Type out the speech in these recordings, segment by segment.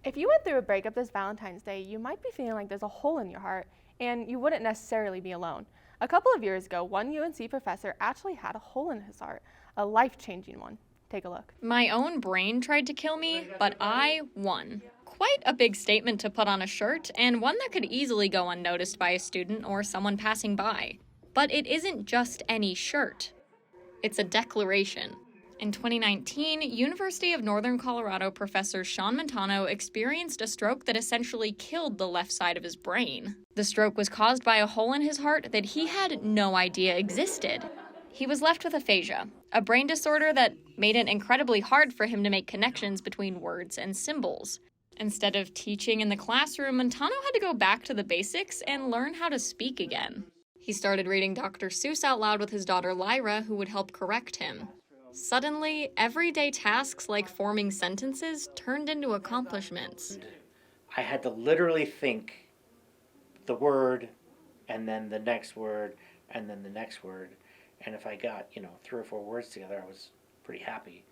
If you went through a breakup this Valentine's Day, you might be feeling like there's a hole in your heart, and you wouldn't necessarily be alone. A couple of years ago, one UNC professor actually had a hole in his heart, a life-changing one. Take a look. My own brain tried to kill me, but I won. Quite a big statement to put on a shirt, and one that could easily go unnoticed by a student or someone passing by. But it isn't just any shirt. It's a declaration. In 2019, University of Northern Colorado professor Shawn Montano experienced a stroke that essentially killed the left side of his brain. The stroke was caused by a hole in his heart that he had no idea existed. He was left with aphasia, a brain disorder that made it incredibly hard for him to make connections between words and symbols. Instead of teaching in the classroom, Montano had to go back to the basics and learn how to speak again. He started reading Dr. Seuss out loud with his daughter Lyra, who would help correct him. Suddenly, everyday tasks like forming sentences turned into accomplishments. I had to literally think the word, and then the next word, and then the next word. And if I got, 3 or 4 words together, I was pretty happy.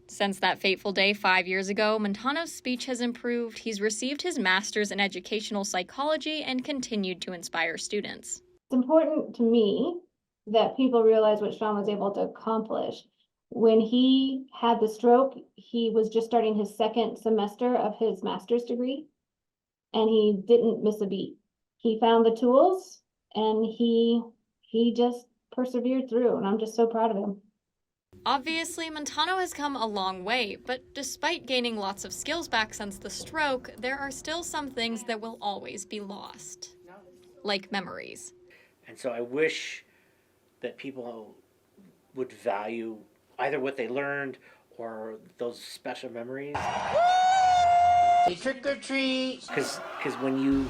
Since that fateful day 5 years ago, Montano's speech has improved. He's received his master's in educational psychology and continued to inspire students. It's important to me that people realize what Shawn was able to accomplish. When he had the stroke, he was just starting his second semester of his master's degree, and he didn't miss a beat. He found the tools, and he just persevered through, and I'm just so proud of him. Obviously, Montano has come a long way, but despite gaining lots of skills back since the stroke, there are still some things that will always be lost, like memories. And so I wish that people would value either what they learned or those special memories. Say trick or treat! Because when you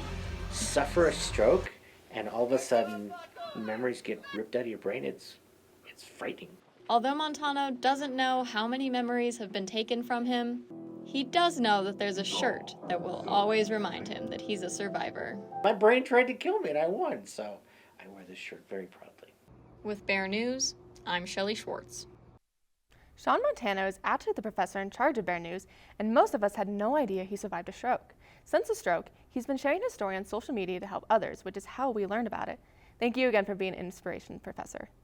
suffer a stroke and all of a sudden memories get ripped out of your brain, it's frightening. Although Montano doesn't know how many memories have been taken from him, he does know that there's a shirt that will always remind him that he's a survivor. My brain tried to kill me and I won, so I wear this shirt very proudly. With Bear News, I'm Shelley Schwartz. Shawn Montano is actually the professor in charge of Bear News, and most of us had no idea he survived a stroke. Since the stroke, he's been sharing his story on social media to help others, which is how we learned about it. Thank you again for being an inspiration, Professor.